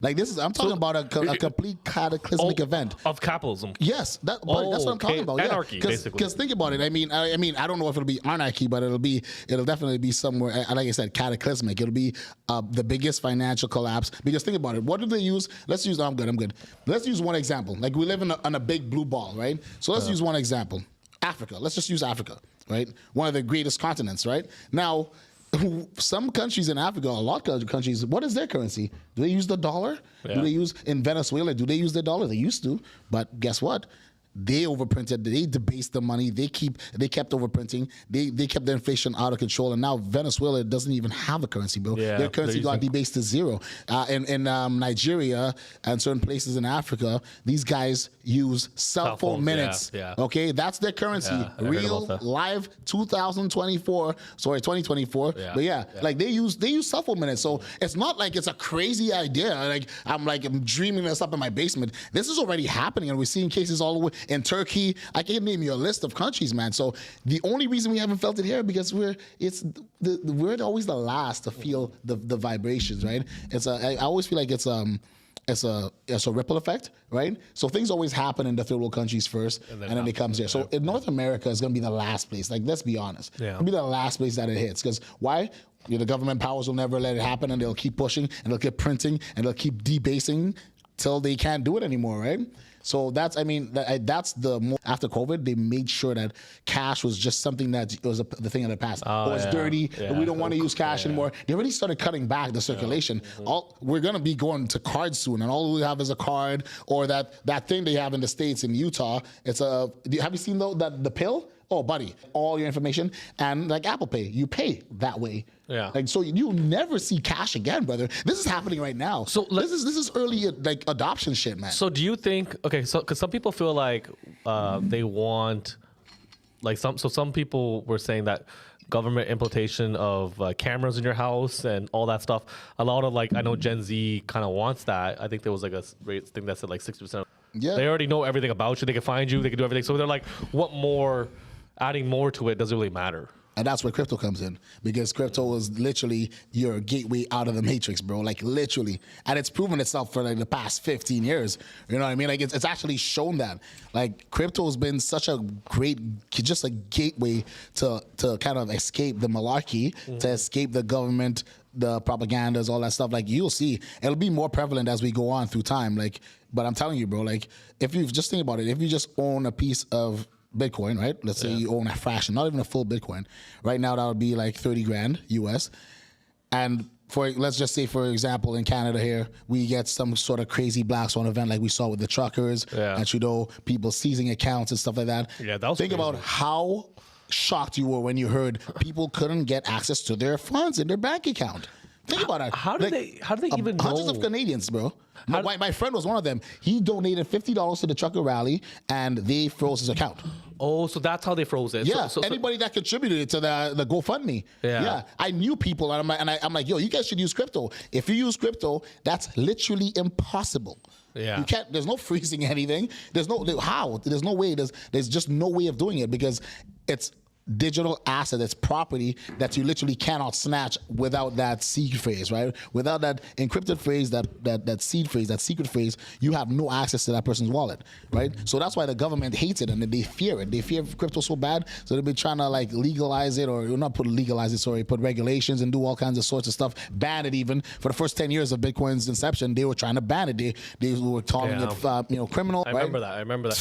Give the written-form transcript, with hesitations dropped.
Like this is, I'm talking about a complete cataclysmic event. Of capitalism. Yes, that's what I'm talking about. Anarchy, basically. Because think about it. I mean, I don't know if it'll be anarchy, but it'll definitely be somewhere. Like I said, cataclysmic. It'll be the biggest financial collapse. Because think about it. What do they use? Let's use. I'm good. Let's use one example. Like we live on a big blue ball, right? So let's use one example. Africa. Let's just use Africa, right? One of the greatest continents, right? Now, some countries in Africa, a lot of countries, what is their currency? Do they use the dollar? Yeah. Do they use, in Venezuela, do they use the dollar? They used to, but guess what? They overprinted, they debased the money, they kept overprinting, they kept the inflation out of control, and now Venezuela doesn't even have a currency, bro. Yeah, their currency got debased to zero. In Nigeria and certain places in Africa, these guys use cell phone minutes. Yeah. Okay, that's their currency. Yeah, Real, live, 2024, sorry, 2024. Yeah, but yeah, like they use cell phone minutes. So it's not like it's a crazy idea. I'm dreaming this up in my basement. This is already happening, and we're seeing cases all the way in Turkey. I can name you a list of countries, man. So the only reason we haven't felt it here because we're always the last to feel the vibrations, right? I always feel like it's a ripple effect, right? So things always happen in the third world countries first, and then it comes here. So in North America is going to be the last place. Like, let's be honest. Yeah. It'll be the last place that it hits. Because why? The government powers will never let it happen, and they'll keep pushing, and they'll keep printing, and they'll keep debasing till they can't do it anymore, right? So that's after COVID, they made sure that cash was just something that was the thing of the past. It's dirty. Yeah. We don't want to use cash anymore. They already started cutting back the circulation. We're going to be going to cards soon, and all we have is a card or that thing they have in the States in Utah. Have you seen the pill? Oh, buddy, all your information, and like Apple Pay, you pay that way. Yeah. Like, so you never see cash again, brother. This is happening right now. So this is early like adoption shit, man. So do you think? Okay, so because some people feel like they want, like some people were saying that government implementation of cameras in your house and all that stuff. A lot of I know Gen Z kind of wants that. I think there was like a thing that said like 60%. Yeah. They already know everything about you. They can find you. They can do everything. So they're like, what more? Adding more to it doesn't really matter. And that's where crypto comes in, because crypto is literally your gateway out of the matrix, bro. Like literally, and it's proven itself for like the past 15 years. You know what I mean? Like it's actually shown that like crypto has been such a great, just a gateway to kind of escape the malarkey, to escape the government, the propagandas, all that stuff. Like you'll see, it'll be more prevalent as we go on through time. Like, but I'm telling you, bro. Like if you just think about it, if you just own a piece of Bitcoin, right? Let's say you own a fraction, not even a full Bitcoin. Right now, that would be like 30 grand US. And let's just say, for example, in Canada here, we get some sort of crazy black swan event like we saw with the truckers and Trudeau, people seizing accounts and stuff like that. Yeah, that was Think crazy. about how shocked you were when you heard people couldn't get access to their funds in their bank account. Think about it. How do they even know? Hundreds of Canadians, bro. My friend was one of them. He donated $50 to the trucker rally, and they froze his account. Oh, so that's how they froze it. Yeah, so anybody that contributed to the GoFundMe. Yeah. I knew people, and I'm like, yo, you guys should use crypto. If you use crypto, that's literally impossible. Yeah. You can't. There's no freezing anything. There's no how. There's no way. There's just no way of doing it, because it's digital asset, it's property that you literally cannot snatch without that seed phrase, right? Without that encrypted phrase, that seed phrase, that secret phrase, you have no access to that person's wallet, right? So that's why the government hates it and they fear it. They fear crypto so bad, so they've been trying to like legalize it, or not put regulations and do all kinds of sorts of stuff, ban it even. For the first 10 years of Bitcoin's inception, they were trying to ban it. They were calling it criminal. I remember that.